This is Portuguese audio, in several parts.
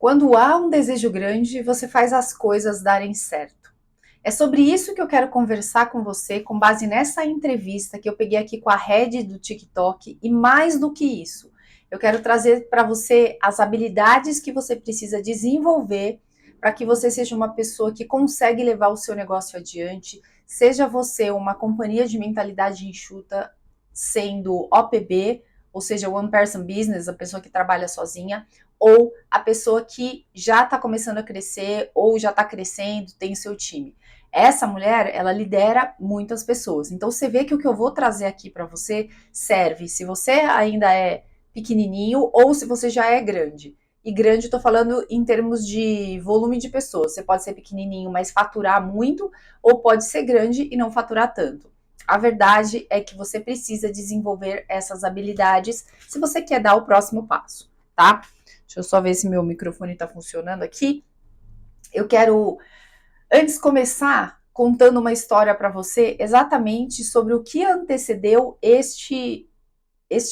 Quando há um desejo grande, você faz as coisas darem certo. É sobre isso que eu quero conversar com você, com base nessa entrevista que eu peguei aqui com a Head do TikTok, e mais do que isso, eu quero trazer para você as habilidades que você precisa desenvolver para que você seja uma pessoa que consegue levar o seu negócio adiante, seja você uma companhia de mentalidade enxuta, sendo OPB, ou seja, One Person Business, a pessoa que trabalha sozinha, ou a pessoa que já está começando a crescer ou já está crescendo, tem o seu time. Essa mulher, ela lidera muitas pessoas. Então você vê que o que eu vou trazer aqui para você serve se você ainda é pequenininho ou se você já é grande. E grande, estou falando em termos de volume de pessoas. Você pode ser pequenininho, mas faturar muito, ou pode ser grande e não faturar tanto. A verdade é que você precisa desenvolver essas habilidades se você quer dar o próximo passo, tá? Deixa eu só ver se meu microfone está funcionando aqui. Eu quero, antes de começar, contando uma história para você exatamente sobre o que antecedeu este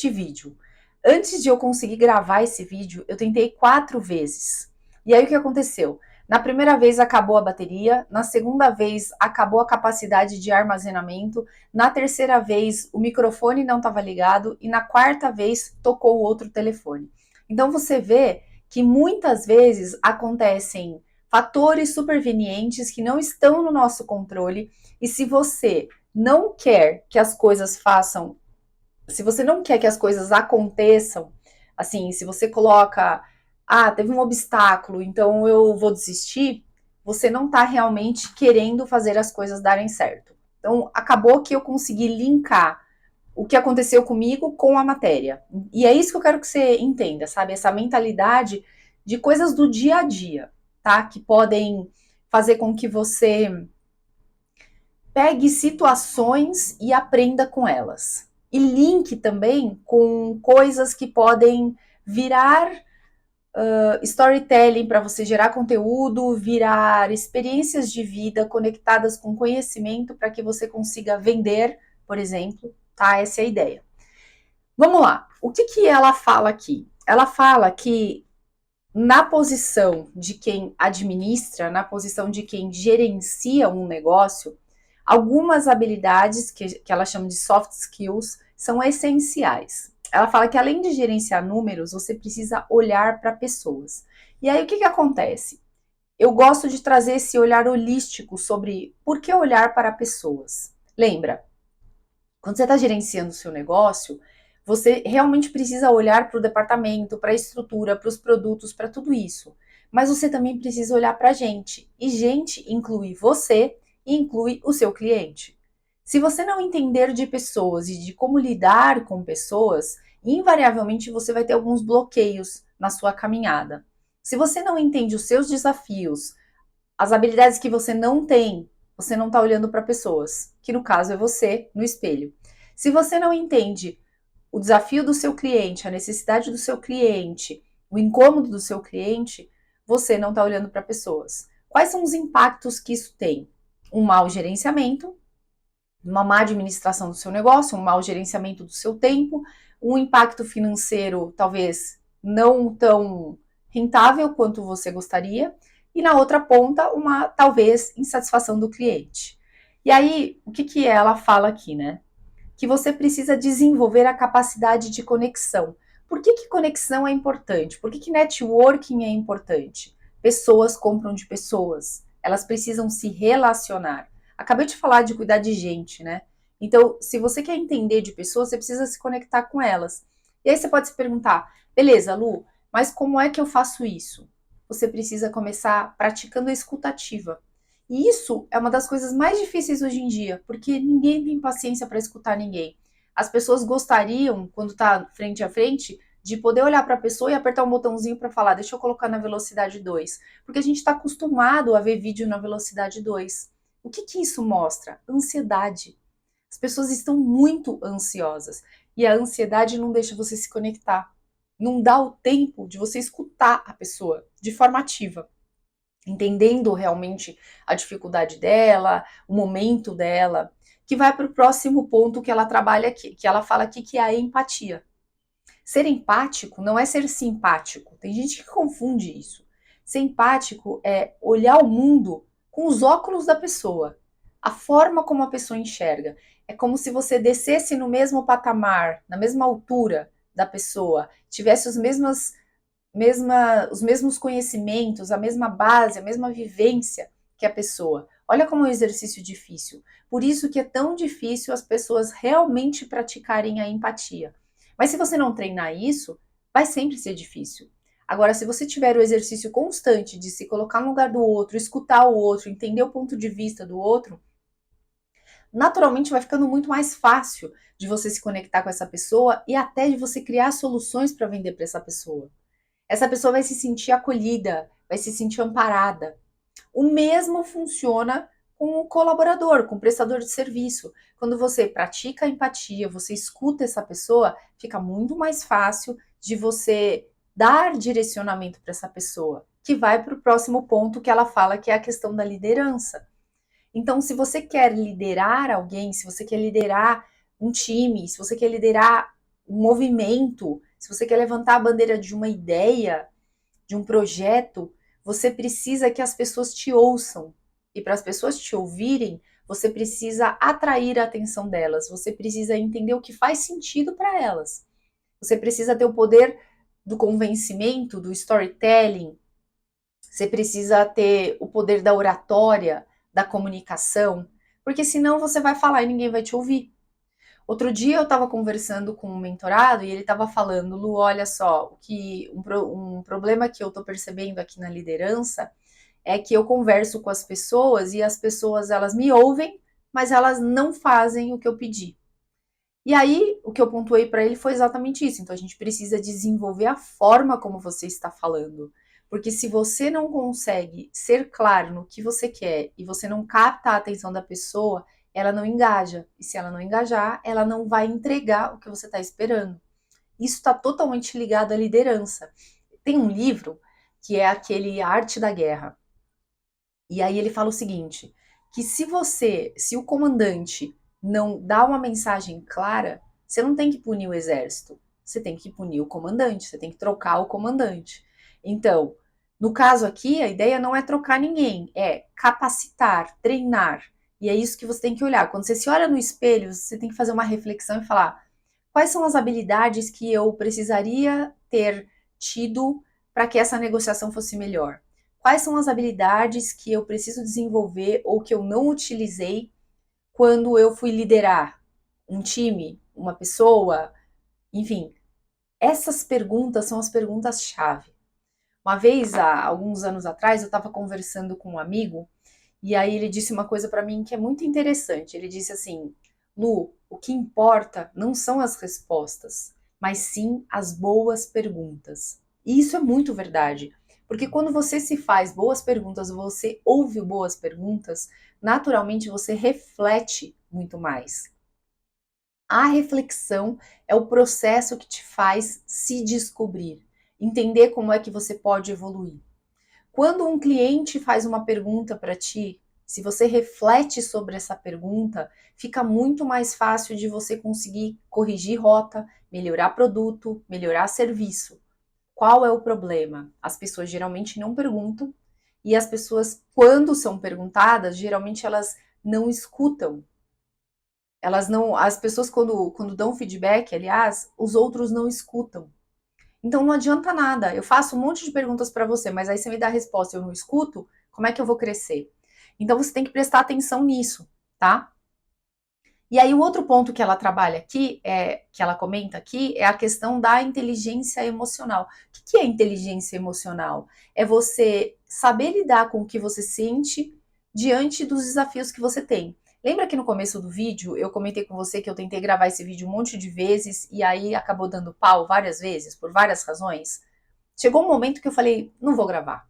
vídeo. Antes de eu conseguir gravar esse vídeo, eu tentei 4 vezes. E aí o que aconteceu? Na primeira vez acabou a bateria, na segunda vez acabou a capacidade de armazenamento, na terceira vez o microfone não estava ligado e na quarta vez tocou o outro telefone. Então você vê que muitas vezes acontecem fatores supervenientes que não estão no nosso controle e se você não quer que as coisas façam, se você não quer que as coisas aconteçam, assim, se você coloca, teve um obstáculo, então eu vou desistir, você não está realmente querendo fazer as coisas darem certo. Então, acabou que eu consegui linkar o que aconteceu comigo com a matéria. E é isso que eu quero que você entenda, sabe? Essa mentalidade de coisas do dia a dia, tá? Que podem fazer com que você pegue situações e aprenda com elas. E link também com coisas que podem virar storytelling para você gerar conteúdo, virar experiências de vida conectadas com conhecimento para que você consiga vender, por exemplo, tá? Essa é a ideia. Vamos lá. O que que ela fala aqui? Ela fala que na posição de quem administra, na posição de quem gerencia um negócio, algumas habilidades que ela chama de soft skills são essenciais. Ela fala que além de gerenciar números, você precisa olhar para pessoas. E aí o que acontece? Eu gosto de trazer esse olhar holístico sobre por que olhar para pessoas. Lembra, quando você está gerenciando o seu negócio, você realmente precisa olhar para o departamento, para a estrutura, para os produtos, para tudo isso. Mas você também precisa olhar para a gente. E gente inclui você e inclui o seu cliente. Se você não entender de pessoas e de como lidar com pessoas, invariavelmente você vai ter alguns bloqueios na sua caminhada. Se você não entende os seus desafios, as habilidades que você não está olhando para pessoas, que no caso é você no espelho. Se você não entende o desafio do seu cliente, a necessidade do seu cliente, o incômodo do seu cliente, você não está olhando para pessoas. Quais são os impactos que isso tem? Um mau gerenciamento, uma má administração do seu negócio, um mau gerenciamento do seu tempo, um impacto financeiro talvez não tão rentável quanto você gostaria, e na outra ponta, uma talvez insatisfação do cliente. E aí, o que que ela fala aqui, né? Que você precisa desenvolver a capacidade de conexão. Por que conexão é importante? Por que networking é importante? Pessoas compram de pessoas, elas precisam se relacionar. Acabei de falar de cuidar de gente, né? Então, se você quer entender de pessoas, você precisa se conectar com elas. E aí você pode se perguntar, beleza, Lu, mas como é que eu faço isso? Você precisa começar praticando a escutativa. E isso é uma das coisas mais difíceis hoje em dia, porque ninguém tem paciência para escutar ninguém. As pessoas gostariam, quando está frente a frente, de poder olhar para a pessoa e apertar um botãozinho para falar, deixa eu colocar na velocidade 2, porque a gente está acostumado a ver vídeo na velocidade 2. O que que isso mostra? Ansiedade. As pessoas estão muito ansiosas e a ansiedade não deixa você se conectar. Não dá o tempo de você escutar a pessoa de forma ativa, entendendo realmente a dificuldade dela, o momento dela, que vai para o próximo ponto que ela trabalha aqui, que ela fala aqui, que é a empatia. Ser empático não é ser simpático. Tem gente que confunde isso. Ser empático é olhar o mundo com os óculos da pessoa, a forma como a pessoa enxerga. É como se você descesse no mesmo patamar, na mesma altura da pessoa, tivesse os mesmos conhecimentos, a mesma base, a mesma vivência que a pessoa. Olha como é um exercício difícil. Por isso que é tão difícil as pessoas realmente praticarem a empatia. Mas se você não treinar isso, vai sempre ser difícil. Agora, se você tiver o exercício constante de se colocar no lugar do outro, escutar o outro, entender o ponto de vista do outro, naturalmente vai ficando muito mais fácil de você se conectar com essa pessoa e até de você criar soluções para vender para essa pessoa. Essa pessoa vai se sentir acolhida, vai se sentir amparada. O mesmo funciona com o colaborador, com o prestador de serviço. Quando você pratica a empatia, você escuta essa pessoa, fica muito mais fácil de você dar direcionamento para essa pessoa, que vai para o próximo ponto que ela fala, que é a questão da liderança. Então, se você quer liderar alguém, se você quer liderar um time, se você quer liderar um movimento, se você quer levantar a bandeira de uma ideia, de um projeto, você precisa que as pessoas te ouçam. E para as pessoas te ouvirem, você precisa atrair a atenção delas, você precisa entender o que faz sentido para elas. Você precisa ter o poder do convencimento, do storytelling, você precisa ter o poder da oratória, da comunicação, porque senão você vai falar e ninguém vai te ouvir. Outro dia eu estava conversando com um mentorado e ele estava falando, Lu, olha só, um problema que eu estou percebendo aqui na liderança é que eu converso com as pessoas e as pessoas elas me ouvem, mas elas não fazem o que eu pedi. E aí o que eu pontuei para ele foi exatamente isso. Então a gente precisa desenvolver a forma como você está falando. Porque se você não consegue ser claro no que você quer e você não capta a atenção da pessoa, ela não engaja. E se ela não engajar, ela não vai entregar o que você está esperando. Isso está totalmente ligado à liderança. Tem um livro que é aquele Arte da Guerra. E aí ele fala o seguinte: que se o comandante não dá uma mensagem clara, você não tem que punir o exército, você tem que punir o comandante, você tem que trocar o comandante. Então, no caso aqui, a ideia não é trocar ninguém, é capacitar, treinar. E é isso que você tem que olhar. Quando você se olha no espelho, você tem que fazer uma reflexão e falar: quais são as habilidades que eu precisaria ter tido para que essa negociação fosse melhor? Quais são as habilidades que eu preciso desenvolver ou que eu não utilizei quando eu fui liderar um time, uma pessoa, enfim. Essas perguntas são as perguntas-chave. Uma vez, há alguns anos atrás, eu estava conversando com um amigo e aí ele disse uma coisa para mim que é muito interessante. Ele disse assim: Lu, o que importa não são as respostas, mas sim as boas perguntas. E isso é muito verdade. Porque quando você se faz boas perguntas, você ouve boas perguntas, naturalmente você reflete muito mais. A reflexão é o processo que te faz se descobrir, entender como é que você pode evoluir. Quando um cliente faz uma pergunta para ti, se você reflete sobre essa pergunta, fica muito mais fácil de você conseguir corrigir rota, melhorar produto, melhorar serviço. Qual é o problema? As pessoas geralmente não perguntam e as pessoas, quando são perguntadas, geralmente elas não escutam. Elas não, as pessoas quando dão feedback, aliás, os outros não escutam. Então não adianta nada. Eu faço um monte de perguntas para você, mas aí você me dá a resposta e eu não escuto, como é que eu vou crescer? Então você tem que prestar atenção nisso, tá? E aí o outro ponto que ela trabalha aqui, que ela comenta aqui, é a questão da inteligência emocional. O que é inteligência emocional? É você saber lidar com o que você sente diante dos desafios que você tem. Lembra que no começo do vídeo eu comentei com você que eu tentei gravar esse vídeo um monte de vezes e aí acabou dando pau várias vezes, por várias razões? Chegou um momento que eu falei, não vou gravar.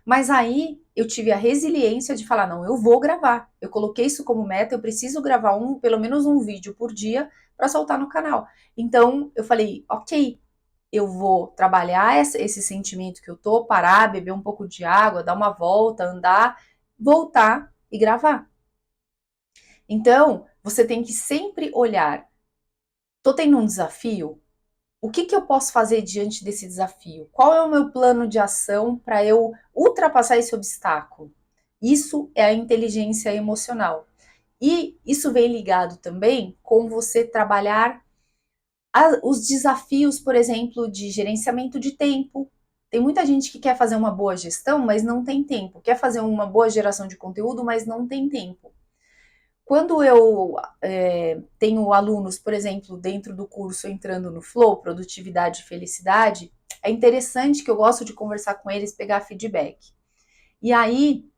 Mas aí eu tive a resiliência de falar, não, eu vou gravar. Eu coloquei isso como meta, eu preciso gravar pelo menos um vídeo por dia para soltar no canal. Então eu falei, ok, eu vou trabalhar esse sentimento que eu tô, parar, beber um pouco de água, dar uma volta, andar, voltar e gravar. Então, você tem que sempre olhar, tô tendo um desafio? o que, que eu posso fazer diante desse desafio? Qual é o meu plano de ação para eu ultrapassar esse obstáculo? Isso é a inteligência emocional. E isso vem ligado também com você trabalhar os desafios, por exemplo, de gerenciamento de tempo. Tem muita gente que quer fazer uma boa gestão, mas não tem tempo. Quer fazer uma boa geração de conteúdo, mas não tem tempo. Quando eu tenho alunos, por exemplo, dentro do curso entrando no Flow, Produtividade e Felicidade, é interessante que eu gosto de conversar com eles, pegar feedback. E aí,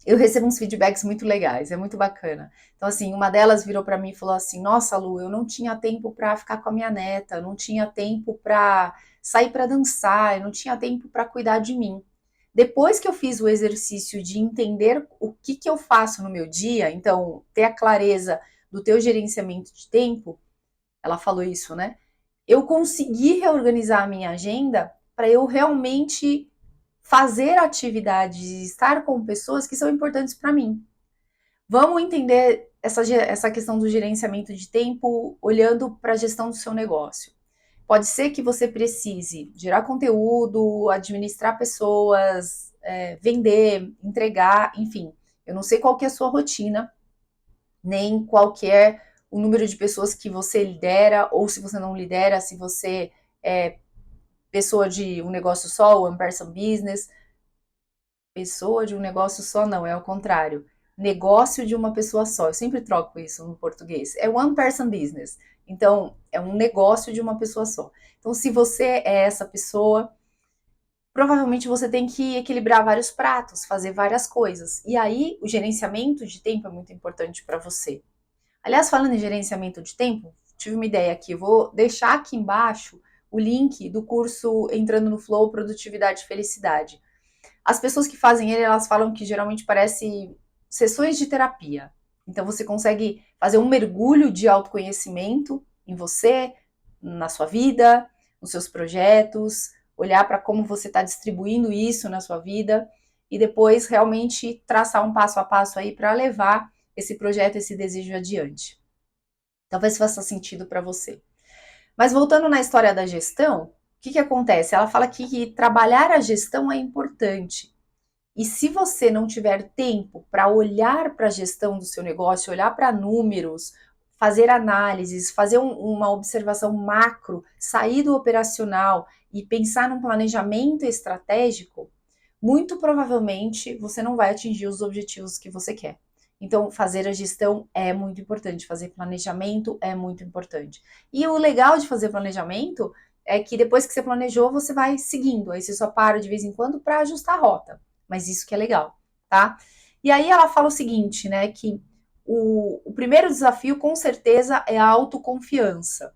eu recebo uns feedbacks muito legais, é muito bacana. Então, assim, uma delas virou para mim e falou assim: Nossa, Lu, eu não tinha tempo para ficar com a minha neta, eu não tinha tempo para sair para dançar, eu não tinha tempo para cuidar de mim. Depois que eu fiz o exercício de entender o que, que eu faço no meu dia, então, ter a clareza do teu gerenciamento de tempo, ela falou isso, né? Eu consegui reorganizar a minha agenda para eu realmente fazer atividades, estar com pessoas que são importantes para mim. Vamos entender essa questão do gerenciamento de tempo olhando para a gestão do seu negócio. Pode ser que você precise gerar conteúdo, administrar pessoas, vender, entregar, enfim. Eu não sei qual que é a sua rotina, nem qual que é o número de pessoas que você lidera, ou se você não lidera, se você é pessoa de um negócio só, one person business. Pessoa de um negócio só, não, é o contrário. Negócio de uma pessoa só. Eu sempre troco isso no português. É one person business. Então, é um negócio de uma pessoa só. Então, se você é essa pessoa, provavelmente você tem que equilibrar vários pratos, fazer várias coisas. E aí, o gerenciamento de tempo é muito importante para você. Aliás, falando em gerenciamento de tempo, tive uma ideia aqui. Eu vou deixar aqui embaixo o link do curso Entrando no Flow, Produtividade e Felicidade. As pessoas que fazem ele, elas falam que geralmente parece sessões de terapia. Então você consegue fazer um mergulho de autoconhecimento em você, na sua vida, nos seus projetos, olhar para como você está distribuindo isso na sua vida e depois realmente traçar um passo a passo aí para levar esse projeto, esse desejo adiante. Talvez faça sentido para você. Mas voltando na história da gestão, o que, que acontece? Ela fala que trabalhar a gestão é importante. E se você não tiver tempo para olhar para a gestão do seu negócio, olhar para números, fazer análises, fazer uma observação macro, sair do operacional e pensar num planejamento estratégico, muito provavelmente você não vai atingir os objetivos que você quer. Então, fazer a gestão é muito importante, fazer planejamento é muito importante. E o legal de fazer planejamento é que depois que você planejou, você vai seguindo. Aí você só para de vez em quando para ajustar a rota. Mas isso que é legal, tá? E aí ela fala o seguinte, né? Que o primeiro desafio, com certeza, é a autoconfiança.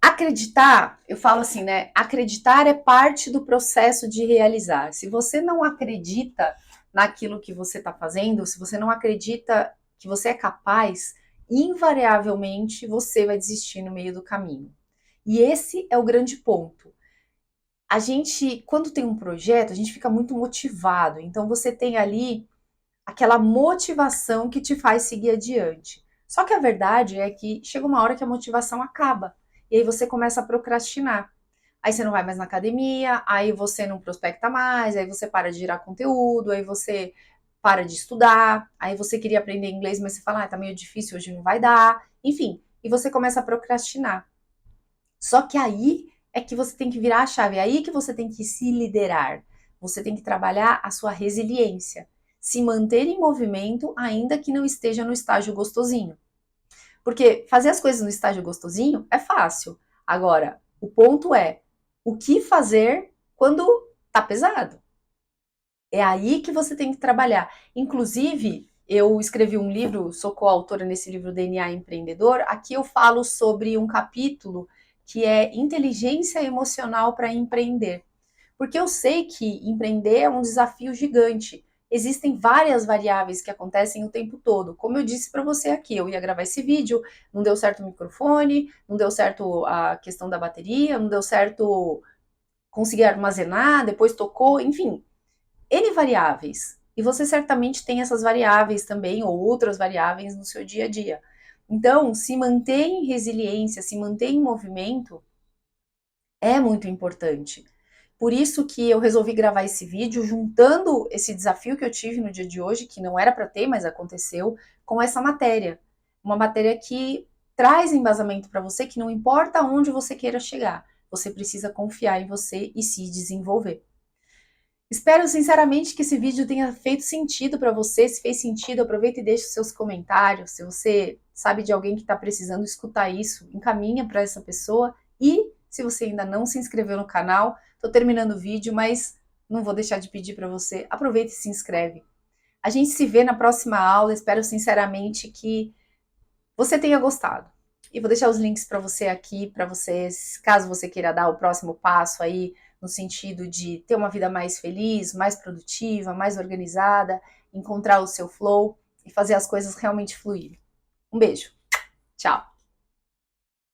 Acreditar, eu falo assim, né? Acreditar é parte do processo de realizar. Se você não acredita naquilo que você está fazendo, se você não acredita que você é capaz, invariavelmente você vai desistir no meio do caminho. E esse é o grande ponto. A gente, quando tem um projeto, a gente fica muito motivado. Então você tem ali aquela motivação que te faz seguir adiante. Só que a verdade é que chega uma hora que a motivação acaba. E aí você começa a procrastinar. Aí você não vai mais na academia, aí você não prospecta mais, aí você para de gerar conteúdo, aí você para de estudar, aí você queria aprender inglês, mas você fala, tá meio difícil, hoje não vai dar. Enfim, e você começa a procrastinar. Só que aí é que você tem que virar a chave, é aí que você tem que se liderar. Você tem que trabalhar a sua resiliência, se manter em movimento, ainda que não esteja no estágio gostosinho. Porque fazer as coisas no estágio gostosinho é fácil. Agora, o ponto é o que fazer quando tá pesado. É aí que você tem que trabalhar. Inclusive, eu escrevi um livro, sou coautora nesse livro DNA Empreendedor. Aqui eu falo sobre um capítulo que é inteligência emocional para empreender. Porque eu sei que empreender é um desafio gigante. Existem várias variáveis que acontecem o tempo todo. Como eu disse para você aqui, eu ia gravar esse vídeo, não deu certo o microfone, não deu certo a questão da bateria, não deu certo conseguir armazenar, depois tocou, enfim, N variáveis. E você certamente tem essas variáveis também, ou outras variáveis no seu dia a dia. Então, se manter em resiliência, se manter em movimento é muito importante. Por isso que eu resolvi gravar esse vídeo juntando esse desafio que eu tive no dia de hoje, que não era para ter, mas aconteceu, com essa matéria. Uma matéria que traz embasamento para você que não importa onde você queira chegar, você precisa confiar em você e se desenvolver. Espero sinceramente que esse vídeo tenha feito sentido para você. Se fez sentido, aproveita e deixa os seus comentários. Se você sabe de alguém que está precisando escutar isso, encaminha para essa pessoa. E se você ainda não se inscreveu no canal, estou terminando o vídeo, mas não vou deixar de pedir para você, aproveita e se inscreve. A gente se vê na próxima aula. Espero sinceramente que você tenha gostado. E vou deixar os links para você aqui, para vocês, caso você queira dar o próximo passo aí, no sentido de ter uma vida mais feliz, mais produtiva, mais organizada, encontrar o seu flow e fazer as coisas realmente fluírem. Um beijo. Tchau.